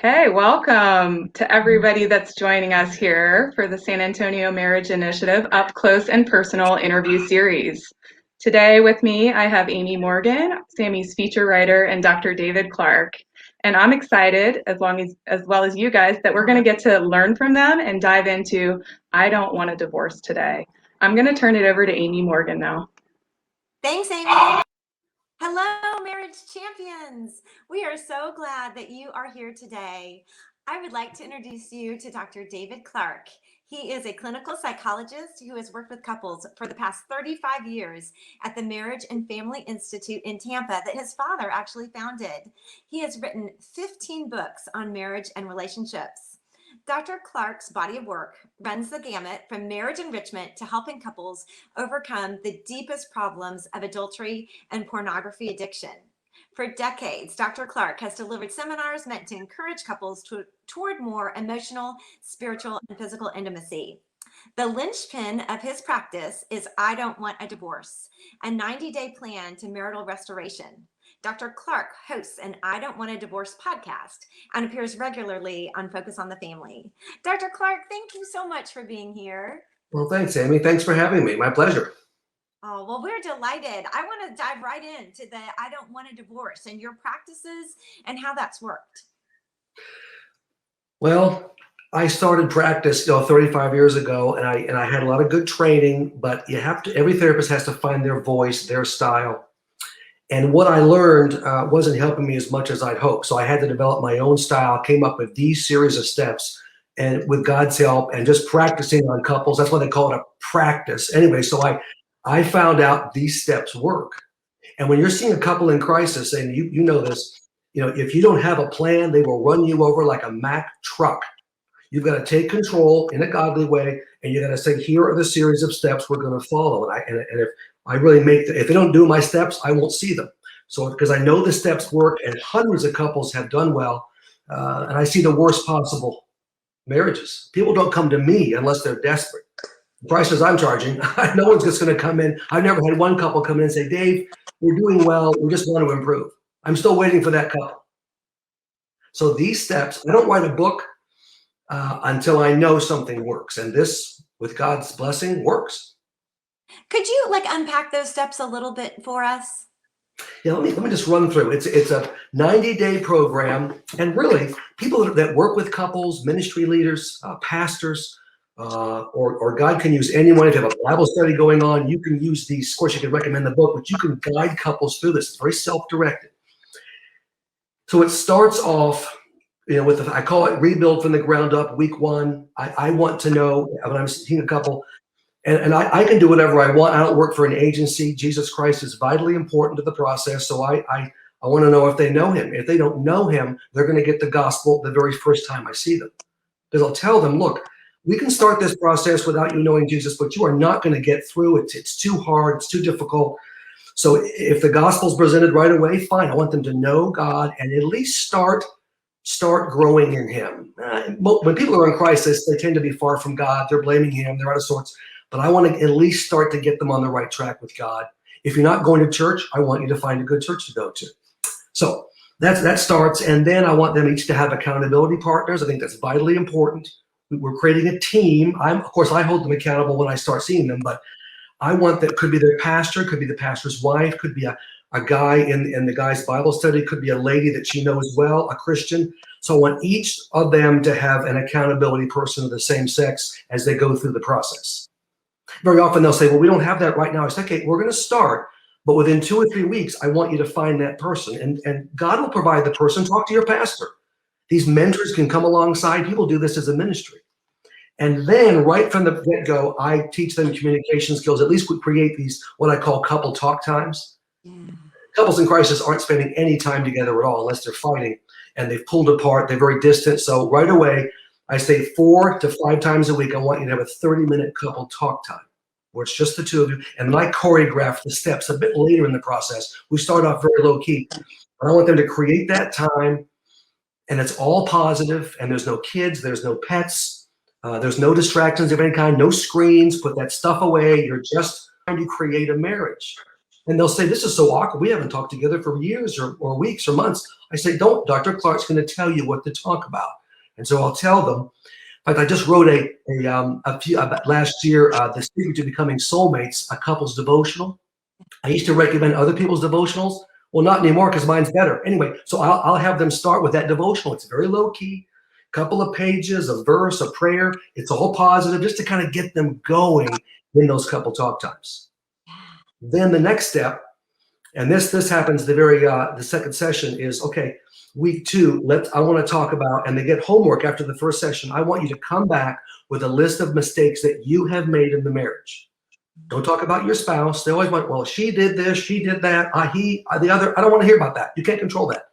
Okay, welcome to everybody that's joining us here for the San Antonio Marriage Initiative Up Close and Personal interview series. Today with me, I have Amy Morgan, Sammy's feature writer, and Dr. David Clarke. And I'm excited, as well as you guys, that we're going to get to learn from them and dive into I Don't Want a Divorce today. I'm going to turn it over to Amy Morgan now. Thanks, Amy. Hello, marriage champions. We are so glad that you are here today. I would like to introduce you to Dr. David Clarke. He is a clinical psychologist who has worked with couples for the past 35 years at the Marriage and Family Institute in Tampa that his father actually founded. He has written 15 books on marriage and relationships. Dr. Clarke's body of work runs the gamut from marriage enrichment to helping couples overcome the deepest problems of adultery and pornography addiction. For decades, Dr. Clarke has delivered seminars meant to encourage couples toward more emotional, spiritual, and physical intimacy. The linchpin of his practice is I Don't Want a Divorce, a 90-day plan to marital restoration. Dr. Clarke hosts an I Don't Want a Divorce podcast and appears regularly on Focus on the Family. Dr. Clarke, thank you so much for being here. Well, thanks, Amy. Thanks for having me. My pleasure. Oh, well, we're delighted. I want to dive right into the I Don't Want a Divorce and your practices and how that's worked. Well, I started practice 35 years ago, and I had a lot of good training, but every therapist has to find their voice, their style. And what I learned wasn't helping me as much as I'd hoped. So I had to develop my own style, came up with these series of steps, and with God's help and just practicing on couples. That's why they call it a practice. Anyway, so I found out these steps work. And when you're seeing a couple in crisis, and you know this, if you don't have a plan, they will run you over like a Mack truck. You've got to take control in a godly way, and you got to say, here are the series of steps we're going to follow. And if I really if they don't do my steps, I won't see them. So because I know the steps work, and hundreds of couples have done well, and I see the worst possible marriages. People don't come to me unless they're desperate. The prices I'm charging, no one's just going to come in. I've never had one couple come in and say, Dave, we're doing well. We just want to improve. I'm still waiting for that couple. So these steps, I don't write a book until I know something works. And this, with God's blessing, works. Could you unpack those steps a little bit for us? Yeah, let me just run through. It's a 90-day program, and really people that work with couples, ministry leaders, pastors, or God can use anyone. If you have a Bible study going on, you can use these. Of course, you can recommend the book, but you can guide couples through this. It's very self-directed. So it starts off, with I call it rebuild from the ground up. Week one, I want to know when I'm seeing a couple. And I can do whatever I want. I don't work for an agency. Jesus Christ is vitally important to the process. So I want to know if they know him. If they don't know him, they're going to get the gospel the very first time I see them. Because I'll tell them, look, we can start this process without you knowing Jesus, but you are not going to get through it. It's too hard. It's too difficult. So if the gospel's presented right away, fine. I want them to know God and at least start growing in him. When people are in crisis, they tend to be far from God. They're blaming him. They're out of sorts. But I want to at least start to get them on the right track with God. If you're not going to church, I want you to find a good church to go to. So that starts, and then I want them each to have accountability partners. I think that's vitally important. We're creating a team. Of course, I hold them accountable when I start seeing them, but I want that could be their pastor, could be the pastor's wife, could be a guy in the guy's Bible study, could be a lady that she knows well, a Christian. So I want each of them to have an accountability person of the same sex as they go through the process. Very often they'll say, well, we don't have that right now. I say, okay, we're going to start, but within 2 or 3 weeks, I want you to find that person. And God will provide the person. Talk to your pastor. These mentors can come alongside. People do this as a ministry. And then right from the get-go, I teach them communication skills. At least we create these, what I call couple talk times. Couples in crisis aren't spending any time together at all unless they're fighting and they've pulled apart. They're very distant. So right away, I say 4 to 5 times a week, I want you to have a 30-minute couple talk time where it's just the two of you. And then I choreograph the steps a bit later in the process. We start off very low key. I want them to create that time, and it's all positive, and there's no kids, there's no pets, there's no distractions of any kind, no screens, put that stuff away. You're just trying to create a marriage. And they'll say, this is so awkward. We haven't talked together for years or weeks or months. I say, don't. Dr. Clarke's going to tell you what to talk about. And so I'll tell them. In fact, I just wrote last year, The Secret to Becoming Soulmates, a couple's devotional. I used to recommend other people's devotionals. Well, not anymore because mine's better. Anyway, so I'll have them start with that devotional. It's very low key, couple of pages, a verse, a prayer. It's all positive just to kind of get them going in those couple talk times. Then the next step, and this happens the second session is, okay, week 2, I want to talk about, and they get homework after the first session. I want you to come back with a list of mistakes that you have made in the marriage. Don't talk about your spouse. They always want, well, she did this, she did that, the other. I don't want to hear about that. You can't control that.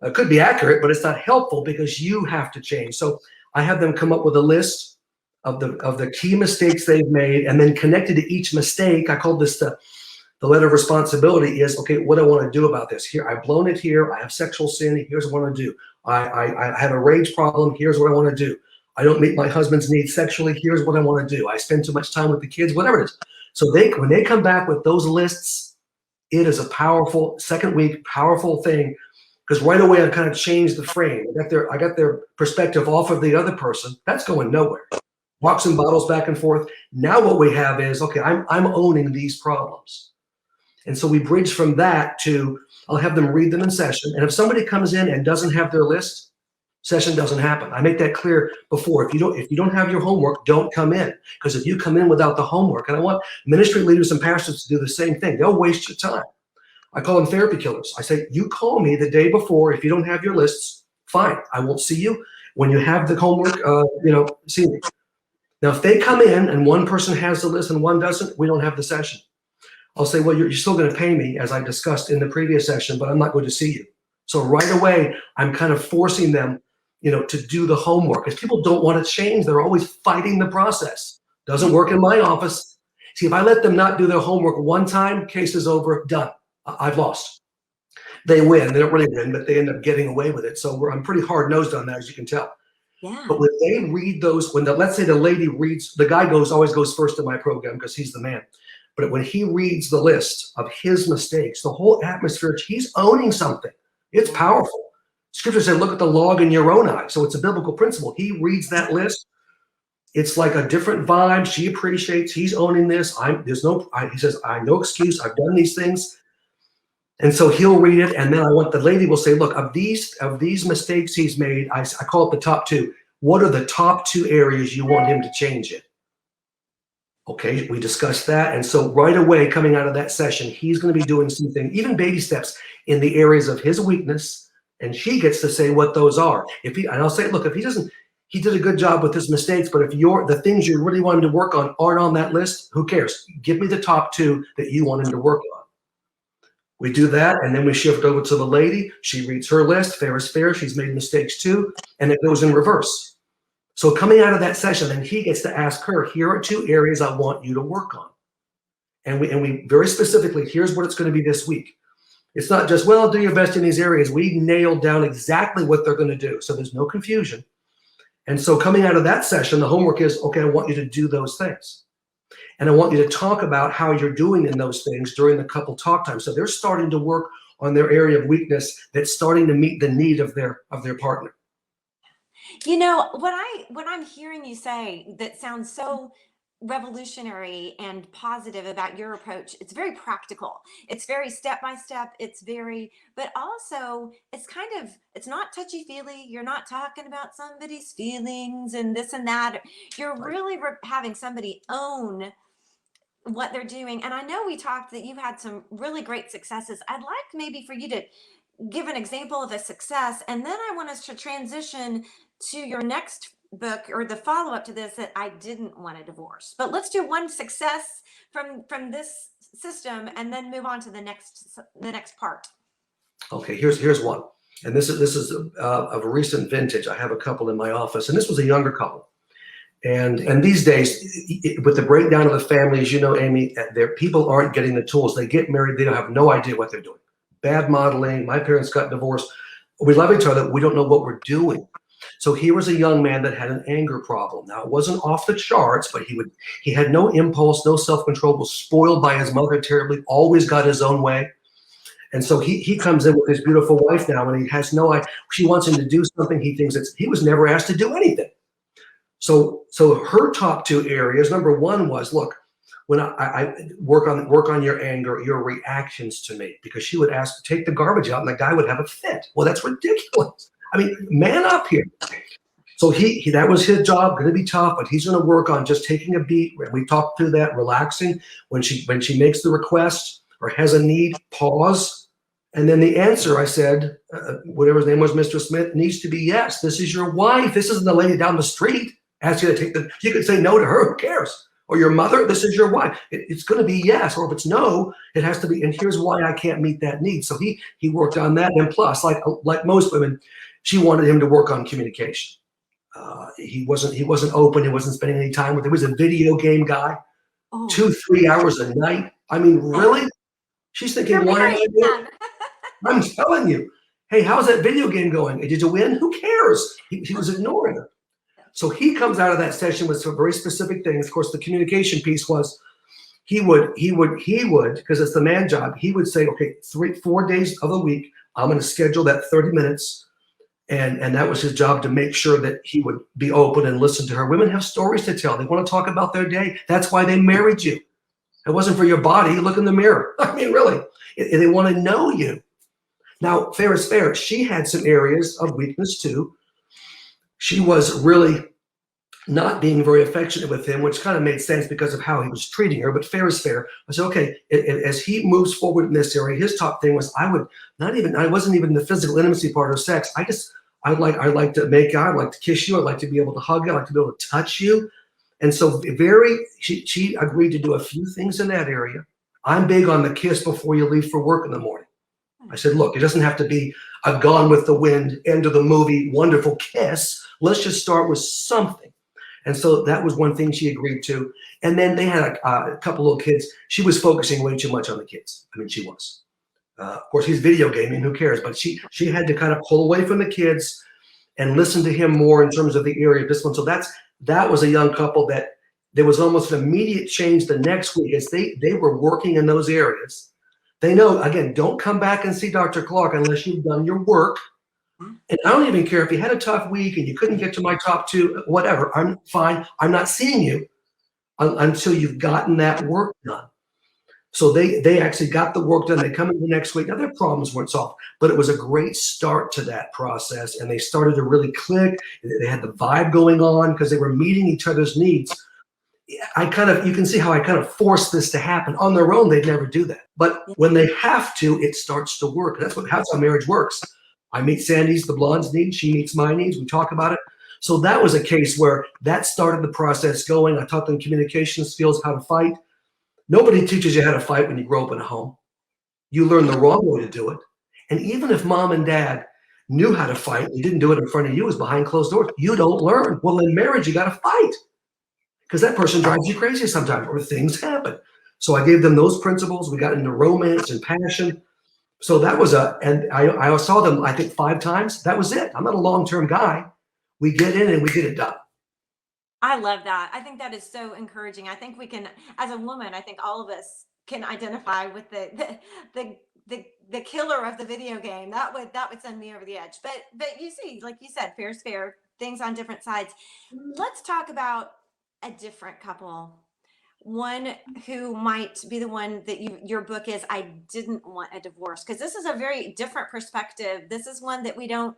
It could be accurate, but it's not helpful because you have to change. So I have them come up with a list of the key mistakes they've made, and then connected to each mistake. I call this the letter of responsibility is, okay, what do I want to do about this? Here, I've blown it here. I have sexual sin. Here's what I want to do. I have a rage problem. Here's what I want to do. I don't meet my husband's needs sexually. Here's what I want to do. I spend too much time with the kids, whatever it is. So when they come back with those lists, it is a powerful, second week, powerful thing, because right away I've kind of changed the frame. I got their perspective off of the other person. That's going nowhere. Rocks and bottles back and forth. Now what we have is, okay, I'm owning these problems. And so we bridge from that to, I'll have them read them in session. And if somebody comes in and doesn't have their list, session doesn't happen. I make that clear before. If you don't have your homework, don't come in. Because if you come in without the homework, and I want ministry leaders and pastors to do the same thing, they'll waste your time. I call them therapy killers. I say, you call me the day before. If you don't have your lists, fine. I won't see you. When you have the homework, see me. Now, if they come in and one person has the list and one doesn't, we don't have the session. I'll say, well, you're still going to pay me, as I discussed in the previous session, but I'm not going to see you. So right away, I'm kind of forcing them, to do the homework, because people don't want to change. They're always fighting the process. Doesn't work in my office. See, if I let them not do their homework one time, case is over, done. I've lost. They win. They don't really win, but they end up getting away with it. So I'm pretty hard-nosed on that, as you can tell. Yeah. But when they read those, let's say the lady reads, the guy always goes first in my program because he's the man. But when he reads the list of his mistakes, the whole atmosphere, he's owning something. It's powerful. Scripture said, look at the log in your own eye. So it's a biblical principle. He reads that list. It's like a different vibe. She appreciates, he's owning this. He says, I no excuse. I've done these things. And so he'll read it. And then the lady will say, look, of these mistakes he's made, I call it the top 2. What are the top 2 areas you want him to change in? Okay, we discussed that. And so right away, coming out of that session, he's going to be doing something, even baby steps, in the areas of his weakness. And she gets to say what those are. And I'll say, look, if he did a good job with his mistakes, but if the things you really want him to work on aren't on that list, who cares? Give me the top 2 that you want him to work on. We do that, and then we shift over to the lady. She reads her list. Fair is fair. She's made mistakes too. And it goes in reverse. So coming out of that session, then he gets to ask her, here are 2 areas I want you to work on. And we very specifically, here's what it's going to be this week. It's not just, well, do your best in these areas. We nailed down exactly what they're going to do. So there's no confusion. And so coming out of that session, the homework is, okay, I want you to do those things. And I want you to talk about how you're doing in those things during the couple talk time. So they're starting to work on their area of weakness that's starting to meet the need of their partner. What I'm hearing you say that sounds so revolutionary and positive about your approach. It's very practical. It's very step by step. But also it's not touchy feely. You're not talking about somebody's feelings and this and that. You're really having somebody own what they're doing. And I know we talked that you've had some really great successes. I'd like maybe for you to give an example of a success, and then I want us to transition to your next book or the follow-up to this, that I didn't want a divorce. But let's do one success from this system and then move on to the next part. Okay, here's one. And this is of a recent vintage. I have a couple in my office, and this was a younger couple. And these days, with the breakdown of the families, Amy, people aren't getting the tools. They get married, they don't have no idea what they're doing. Bad modeling. My parents got divorced. We love each other. We don't know what we're doing. So here was a young man that had an anger problem. Now, it wasn't off the charts, but he had no impulse, no self-control, was spoiled by his mother terribly, always got his own way. And so he comes in with his beautiful wife now, and he has no idea. She wants him to do something. He thinks he was never asked to do anything. So her top two areas, number one was, look, when I work on your anger, your reactions to me, because she would ask to take the garbage out and the guy would have a fit. Well, that's ridiculous. I mean, man up here. So he that was his job, going to be tough, but he's going to work on just taking a beat. We talked through that, relaxing. When she makes the request or has a need, pause. And then the answer, I said, whatever his name was, Mr. Smith, needs to be yes. This is your wife. This isn't the lady down the street. Ask you to take you could say no to her. Who cares? Or your mother. This is your wife. It's going to be yes. Or if it's no, it has to be. And here's why I can't meet that need. So he worked on that. And plus, like most women, she wanted him to work on communication. He wasn't open. He wasn't spending any time with. He was a video game guy. 2-3 hours a night. I mean, really? She's thinking, why am I doing? I'm telling you. Hey, how's that video game going? Did you win? Who cares? He was ignoring her. So he comes out of that session with some very specific things. Of course, the communication piece was he would, because it's the man job, he would say, okay, 3-4 days of the week, I'm going to schedule that 30 minutes. And that was his job, to make sure that he would be open and listen to her. Women have stories to tell. They want to talk about their day. That's why they married you. It wasn't for your body. Look in the mirror. I mean, really, they want to know you. Now, fair is fair. She had some areas of weakness too. She was really not being very affectionate with him, which kind of made sense because of how he was treating her, but fair is fair. I said, okay, as he moves forward in this area, his top thing was, I wasn't even the physical intimacy part of sex. I'd like to make out, I'd like to kiss you, I'd like to be able to hug you, I'd like to be able to touch you. And so she agreed to do a few things in that area. I'm big on the kiss before you leave for work in the morning. I said, look, it doesn't have to be a Gone with the Wind, end of the movie, wonderful kiss. Let's just start with something. And so that was one thing she agreed to. And then they had a couple little kids. She was focusing way too much on the kids. I mean, she was. Of course, he's video gaming, who cares? But she had to kind of pull away from the kids and listen to him more in terms of the area of discipline. So that was a young couple that there was almost an immediate change the next week as they were working in those areas. They know, again, don't come back and see Dr. Clarke unless you've done your work. And I don't even care if you had a tough week and you couldn't get to my top two, whatever. I'm fine. I'm not seeing you until you've gotten that work done. So they actually got the work done. They come in the next week. Now, their problems weren't solved, but it was a great start to that process. And they started to really click. They had the vibe going on because they were meeting each other's needs. You can see how I kind of forced this to happen. On their own, they'd never do that. But when they have to, it starts to work. That's how marriage works. I meet Sandy's, the blonde's needs. She meets my needs. We talk about it. So that was a case where that started the process going. I taught them communication skills, how to fight. Nobody teaches you how to fight when you grow up in a home. You learn the wrong way to do it. And even if mom and dad knew how to fight, you didn't do it in front of you, it was behind closed doors, you don't learn. Well, in marriage, you got to fight because that person drives you crazy sometimes, or things happen. So I gave them those principles. We got into romance and passion. So that was and I saw them, I think, 5 times. That was it. I'm not a long-term guy. We get in and we get it done. I love that. I think that is so encouraging. I think we can, as a woman, I think all of us can identify with the killer of the video game. That would send me over the edge. But you see, like you said, fair is fair, things on different sides. Let's talk about a different couple. One who might be the one that your book is, I didn't want a divorce, because this is a very different perspective. This is one that we don't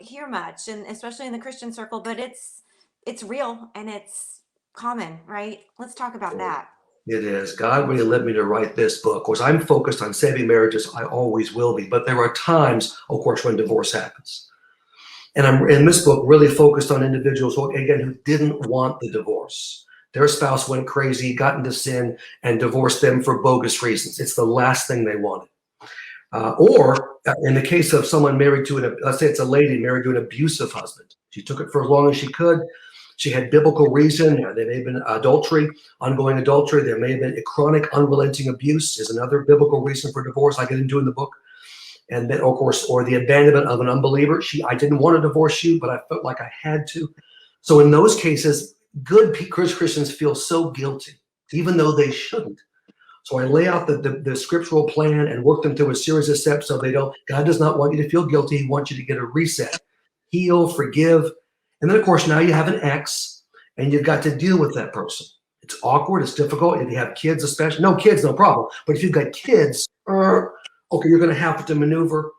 hear much, and especially in the Christian circle, but it's real and it's common, right? Let's talk about that. It is. God really led me to write this book. Of course, I'm focused on saving marriages. I always will be, but there are times, of course, when divorce happens. And I'm in this book really focused on individuals who didn't want the divorce. Their spouse went crazy, got into sin, and divorced them for bogus reasons. It's the last thing they wanted. Or in the case of someone married to let's say it's a lady married to an abusive husband. She took it for as long as she could. She had biblical reason. There may have been adultery, ongoing adultery. There may have been a chronic, unrelenting abuse is another biblical reason for divorce. I get into in the book. And then, of course, or the abandonment of an unbeliever. I didn't want to divorce you, but I felt like I had to. So in those cases, good Christians feel so guilty, even though they shouldn't. So I lay out the scriptural plan and work them through a series of steps so they don't, God does not want you to feel guilty. He wants you to get a reset, heal, forgive. And then, of course, now you have an ex and you've got to deal with that person. It's awkward. It's difficult. If you have kids, especially, no kids, no problem. But if you've got kids, okay, you're going to have to maneuver.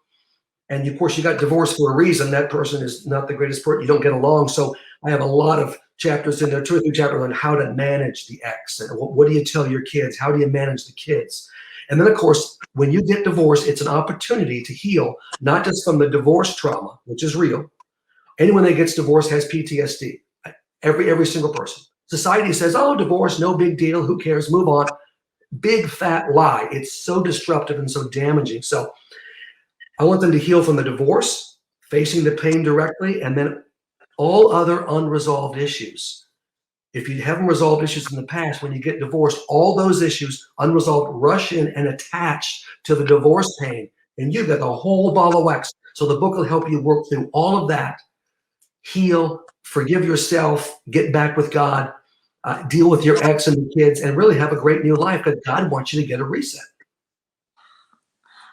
And of course, you got divorced for a reason. That person is not the greatest person. You don't get along. So I have a lot of chapters in there, 2 or 3 chapters on how to manage the ex. And what do you tell your kids? How do you manage the kids? And then, of course, when you get divorced, it's an opportunity to heal, not just from the divorce trauma, which is real. Anyone that gets divorced has PTSD. Every single person. Society says, oh, divorce, no big deal. Who cares? Move on. Big fat lie. It's so disruptive and so damaging. So I want them to heal from the divorce, facing the pain directly, and then all other unresolved issues. If you haven't resolved issues in the past, when you get divorced, all those issues unresolved rush in and attach to the divorce pain, and you've got the whole ball of wax. So the book will help you work through all of that, heal, forgive yourself, get back with God, deal with your ex and the kids, and really have a great new life because God wants you to get a reset.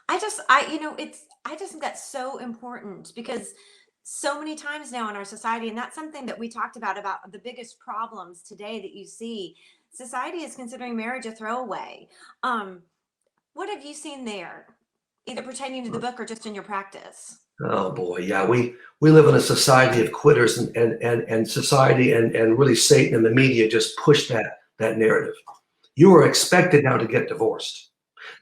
I just think that's so important because so many times now in our society, and that's something that we talked about the biggest problems today that you see, society is considering marriage a throwaway. What have you seen there, either pertaining to the book or just in your practice? Oh boy, yeah, we live in a society of quitters, and society and really Satan and the media just push that narrative. You are expected now to get divorced.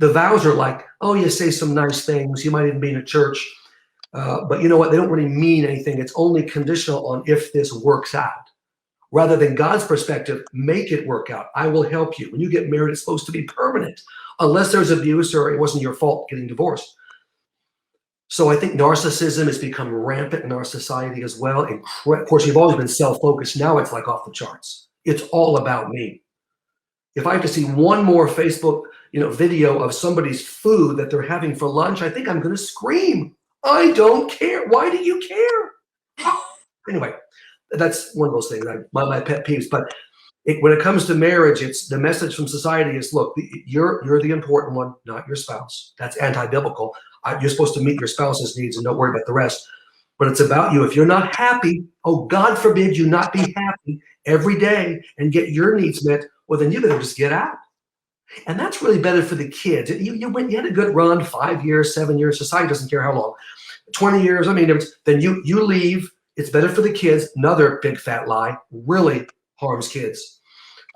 The vows are like, oh, you say some nice things, you might even be in a church, but you know what? They don't really mean anything. It's only conditional on if this works out. Rather than God's perspective, make it work out. I will help you. When you get married, it's supposed to be permanent, unless there's abuse or it wasn't your fault getting divorced. So I think narcissism has become rampant in our society as well. And of course, you've always been self-focused. Now it's like off the charts. It's all about me. If I have to see one more Facebook, video of somebody's food that they're having for lunch, I think I'm going to scream. I don't care. Why do you care? Anyway, that's one of those things. My pet peeves. But when it comes to marriage, it's the message from society is, look, you're the important one, not your spouse. That's anti-biblical. You're supposed to meet your spouse's needs and don't worry about the rest. But it's about you. If you're not happy, oh, God forbid you not be happy every day and get your needs met, well, then you better just get out. And that's really better for the kids. You had a good run, 5 years, 7 years. Society doesn't care how long. 20 years, then you leave. It's better for the kids. Another big fat lie, really harms kids.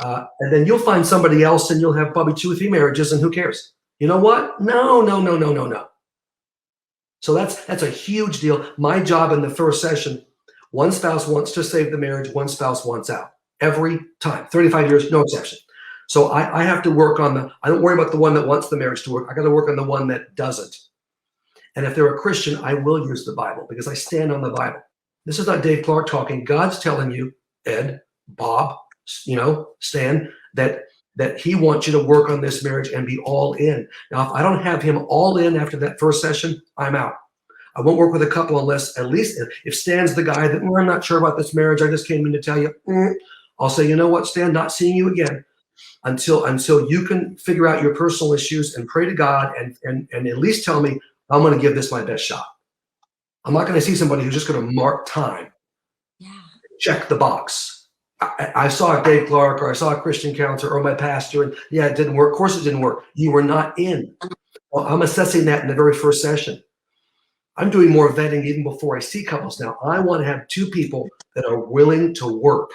And then you'll find somebody else and you'll have probably 2 or 3 marriages, and who cares? You know what? No. So that's a huge deal. My job in the first session, one spouse wants to save the marriage, one spouse wants out. Every time, 35 years, no exception. So I have to work on I don't worry about the one that wants the marriage to work. I got to work on the one that doesn't. And if they're a Christian, I will use the Bible because I stand on the Bible. This is not Dave Clarke talking. God's telling you, Ed, Bob, Stan, that he wants you to work on this marriage and be all in. Now, if I don't have him all in after that first session, I'm out. I won't work with a couple unless, at least if Stan's the guy that, I'm not sure about this marriage, I just came in to tell you, I'll say, you know what, Stan, not seeing you again until you can figure out your personal issues and pray to God and at least tell me, I'm going to give this my best shot. I'm not going to see somebody who's just going to mark time, check the box. I saw Dave Clarke, or I saw a Christian counselor or my pastor, and it didn't work. Of course it didn't work. You were not in. Well, I'm assessing that in the very first session. I'm doing more vetting even before I see couples now. I want to have 2 people that are willing to work.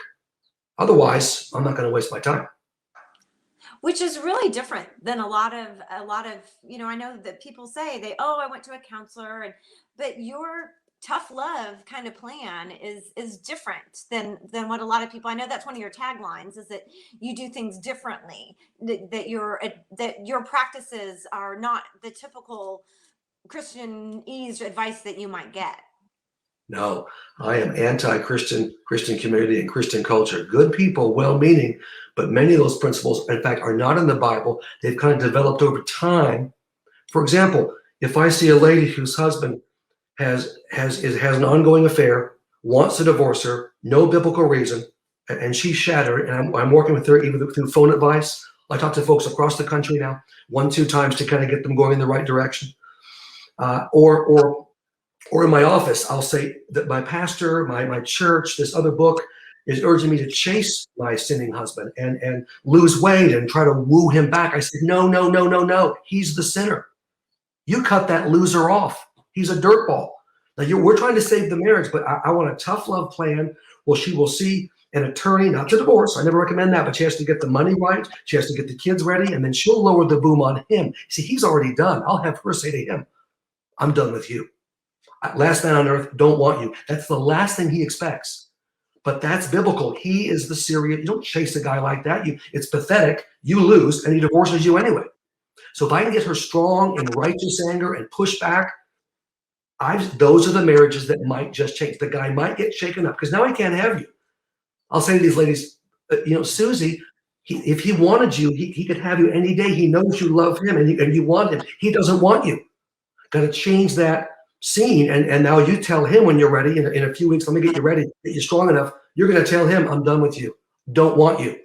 Otherwise, I'm not going to waste my time. Which is really different than a lot of, I know that people say I went to a counselor, but your tough love kind of plan is different than what a lot of people, I know that's one of your taglines, is that you do things differently, that your practices are not the typical Christianese advice that you might get. No, I am anti-Christian community and Christian culture. Good people, well-meaning, but many of those principles, in fact, are not in the Bible. They've kind of developed over time. For example, If I see a lady whose husband has an ongoing affair, wants to divorce her, no biblical reason, and she's shattered, and I'm working with her even through phone advice. I talk to folks across the country now, 1-2 times to kind of get them going in the right direction. Or in my office, I'll say that my pastor, my church, this other book is urging me to chase my sinning husband and lose weight and try to woo him back. I said, no. He's the sinner. You cut that loser off. He's a dirtball. Now we're trying to save the marriage, but I want a tough love plan. Well, she will see an attorney, not to divorce. I never recommend that, but she has to get the money right. She has to get the kids ready, and then she'll lower the boom on him. See, he's already done. I'll have her say to him, I'm done with you. Last man on earth, don't want you. That's the last thing he expects. But that's biblical. He is the serious. You don't chase a guy like that. It's pathetic. You lose, and he divorces you anyway. So if I can get her strong in righteous anger and push back, those are the marriages that might just change. The guy might get shaken up because now he can't have you. I'll say to these ladies, Susie, if he wanted you, he could have you any day. He knows you love him and you want him. He doesn't want you. Got to change that scene. And now you tell him when you're ready in a few weeks, let me get you ready, get you strong enough. You're going to tell him, I'm done with you. Don't want you.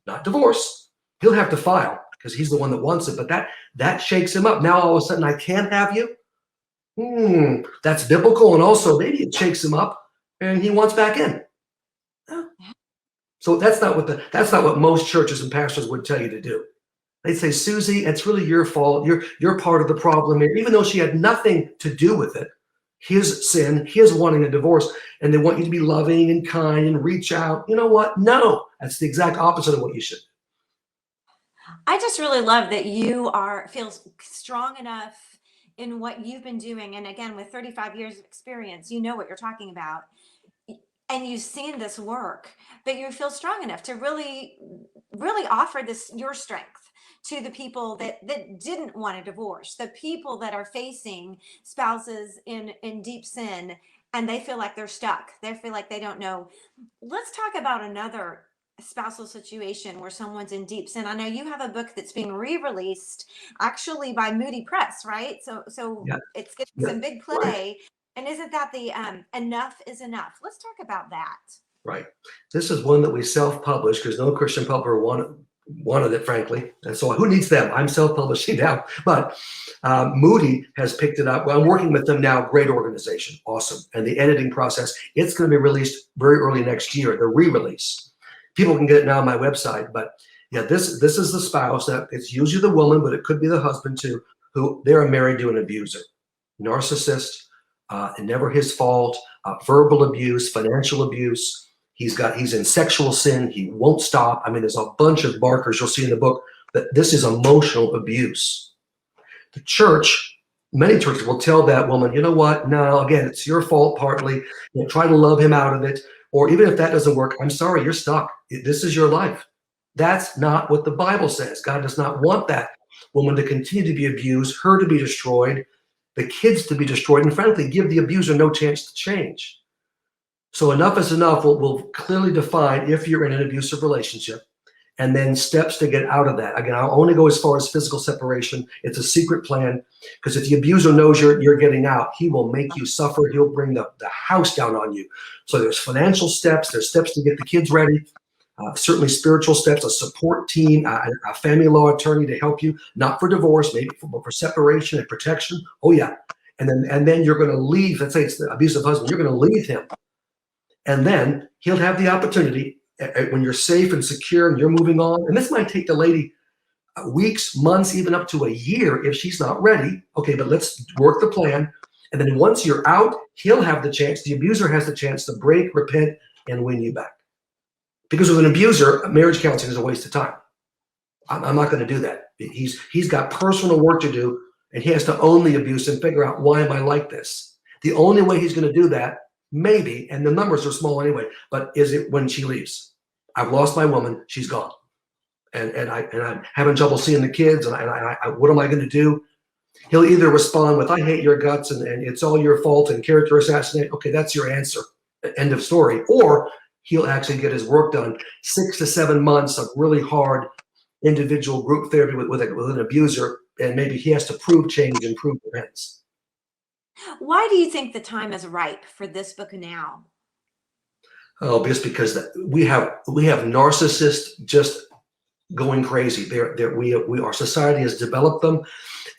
Not divorce. He'll have to file because he's the one that wants it. But that shakes him up. Now all of a sudden I can't have you. That's biblical. And also maybe it shakes him up and he wants back in. So that's not what most churches and pastors would tell you to do. They'd say, Susie, it's really your fault. You're part of the problem here, even though she had nothing to do with it. His sin, his wanting a divorce, and they want you to be loving and kind and reach out. You know what? No, that's the exact opposite of what you should. I just really love that you feel strong enough in what you've been doing. And again, with 35 years of experience, you know what you're talking about. And you've seen this work, but you feel strong enough to really, really offer your strength to the people that didn't want a divorce, the people that are facing spouses in deep sin, and they feel like they're stuck. They feel like they don't know. Let's talk about another spousal situation where someone's in deep sin. I know you have a book that's being re-released actually by Moody Press, right? So yeah. It's getting some big play. Right. And isn't that the Enough is Enough? Let's talk about that. Right. This is one that we self-published because no Christian publisher wanted it, frankly. And so who needs them? I'm self-publishing now. But Moody has picked it up. Well, I'm working with them now. Great organization. Awesome. And the editing process, it's going to be released very early next year, the re-release. People can get it now on my website. But yeah, this is the spouse. That it's usually the woman, but it could be the husband too, who they're married to an abuser, narcissist. And never his fault, verbal abuse, financial abuse. He's in sexual sin. He won't stop. I mean, there's a bunch of markers you'll see in the book that this is emotional abuse. The church, many churches will tell that woman, you know what? No, again, it's your fault partly. Try to love him out of it. Or even if that doesn't work, I'm sorry, you're stuck. This is your life. That's not what the Bible says. God does not want that woman to continue to be abused, her to be destroyed, the kids to be destroyed, and frankly, give the abuser no chance to change. So enough is enough will clearly define if you're in an abusive relationship, and then steps to get out of that. Again, I'll only go as far as physical separation. It's a secret plan, because if the abuser knows you're getting out, he will make you suffer. He'll bring the house down on you. So there's financial steps. There's steps to get the kids ready. Certainly spiritual steps, a support team, a family law attorney to help you, not for divorce, maybe for separation and protection. Oh yeah. And then you're going to leave. Let's say it's the abusive husband. You're going to leave him. And then he'll have the opportunity when you're safe and secure and you're moving on. And this might take the lady weeks, months, even up to a year if she's not ready. Okay, but let's work the plan. And then once you're out, he'll have the chance, the abuser has the chance to break, repent, and win you back. Because with an abuser, marriage counseling is a waste of time. I'm not going to do that. He's got personal work to do, and he has to own the abuse and figure out, why am I like this? The only way he's going to do that, maybe, and the numbers are small anyway, but is it when she leaves? I've lost my woman. She's gone. And I'm having trouble seeing the kids, and what am I going to do? He'll either respond with, I hate your guts, and it's all your fault, and character assassinate. Okay, that's your answer. End of story. Or he'll actually get his work done. 6 to 7 months of really hard individual group therapy with an abuser, and maybe he has to prove change and prove repentance. Why do you think the time is ripe for this book now? Oh, just because we have narcissists just going crazy. Our society has developed them,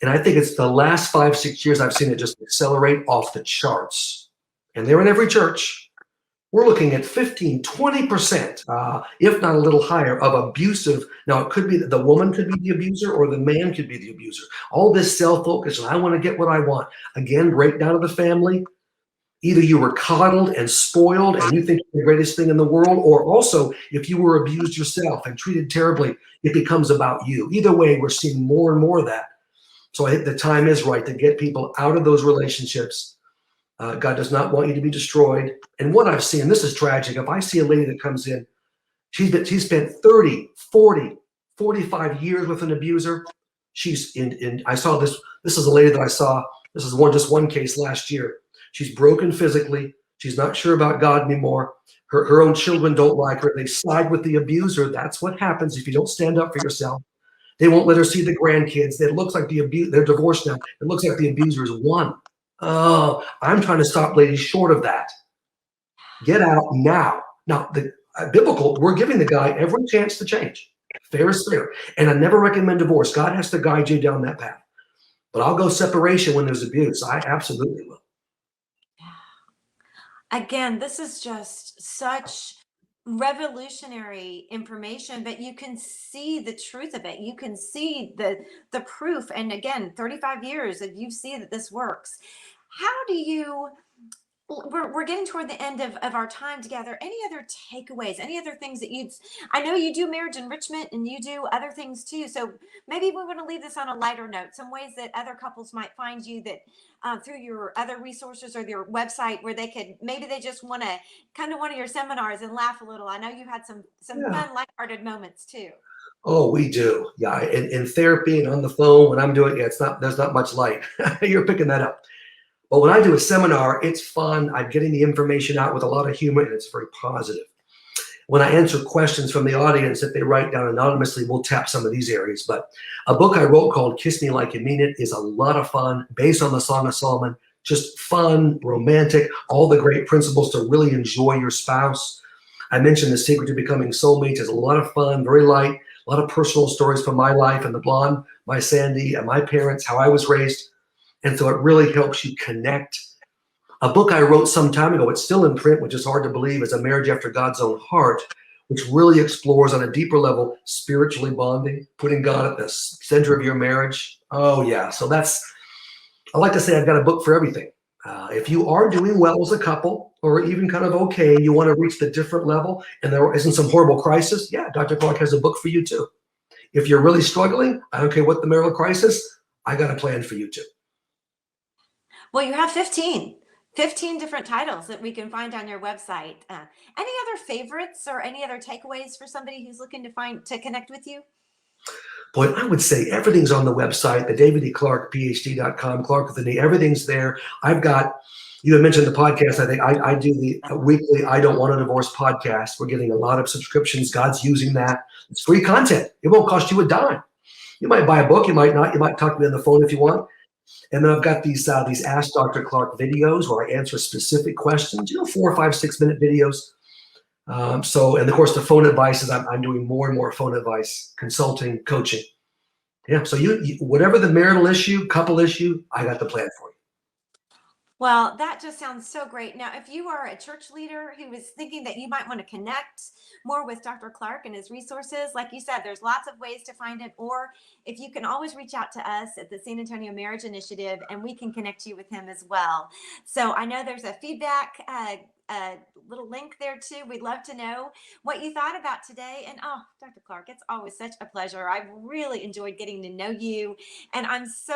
and I think it's the last 5-6 years I've seen it just accelerate off the charts. And they're in every church. We're looking at 15-20%, if not a little higher, of abusive. Now, it could be that the woman could be the abuser or the man could be the abuser. All this self-focus, and I want to get what I want. Again, breakdown of the family. Either you were coddled and spoiled and you think you're the greatest thing in the world, or also if you were abused yourself and treated terribly, it becomes about you. Either way, we're seeing more and more of that. So I think the time is right to get people out of those relationships. God does not want you to be destroyed. And what I've seen, this is tragic. If I see a lady that comes in, she's spent 30, 40, 45 years with an abuser. She's I saw this is a lady that I saw, this is just one case last year. She's broken physically. She's not sure about God anymore. Her own children don't like her. They side with the abuser. That's what happens if you don't stand up for yourself. They won't let her see the grandkids. It looks like they're divorced now. It looks like the abuser's won. Oh, I'm trying to stop ladies short of that. Get out now. Now, the biblical, we're giving the guy every chance to change. Fair is fair. And I never recommend divorce. God has to guide you down that path. But I'll go separation when there's abuse. I absolutely will. Again, this is just such revolutionary information, but you can see the truth of it. You can see the proof. And again, 35 years that you see that this works. How do you, we're getting toward the end of our time together. Any other takeaways, any other things that I know you do marriage enrichment and you do other things too. So maybe we want to leave this on a lighter note, some ways that other couples might find you that through your other resources or your website where maybe they just want to come to one of your seminars and laugh a little. I know you had some fun, lighthearted moments too. Oh, we do. Yeah. In therapy and on the phone when I'm doing it, there's not much light. You're picking that up. But when I do a seminar, it's fun. I'm getting the information out with a lot of humor, and it's very positive. When I answer questions from the audience that they write down anonymously, we'll tap some of these areas. But a book I wrote called Kiss Me Like You Mean It is a lot of fun, based on the Song of Solomon. Just fun, romantic, all the great principles to really enjoy your spouse. I mentioned The Secret to Becoming Soulmates is a lot of fun, very light, a lot of personal stories from my life and the blonde, my Sandy, and my parents, how I was raised. And so it really helps you connect. A book I wrote some time ago, it's still in print, which is hard to believe, is A Marriage After God's Own Heart, which really explores on a deeper level, spiritually bonding, putting God at the center of your marriage. Oh yeah, so I like to say I've got a book for everything. If you are doing well as a couple, or even kind of okay, and you want to reach the different level, and there isn't some horrible crisis, yeah, Dr. Clarke has a book for you too. If you're really struggling, I don't care what the marital crisis, I got a plan for you too. Well, you have 15 different titles that we can find on your website. Any other favorites or any other takeaways for somebody who's looking to connect with you? Boy, I would say everything's on the website, the David E. Clarke, Ph.D.com, Clarke with an E, everything's there. You had mentioned the podcast. I think I do the weekly I Don't Want a Divorce podcast. We're getting a lot of subscriptions. God's using that. It's free content. It won't cost you a dime. You might buy a book. You might not. You might talk to me on the phone if you want. And then I've got these Ask Dr. Clarke videos where I answer specific questions, 4, 5, 6 minute videos. And of course the phone advice is I'm doing more and more phone advice, consulting, coaching. Yeah. So you whatever the marital issue, couple issue, I got the plan for you. Well, that just sounds so great. Now, if you are a church leader who is thinking that you might want to connect more with Dr. Clarke and his resources, like you said, there's lots of ways to find him. Or if you can always reach out to us at the San Antonio Marriage Initiative, and we can connect you with him as well. So I know there's a feedback, little link there too. We'd love to know what you thought about today. And Dr. Clarke, it's always such a pleasure. I've really enjoyed getting to know you, and I'm so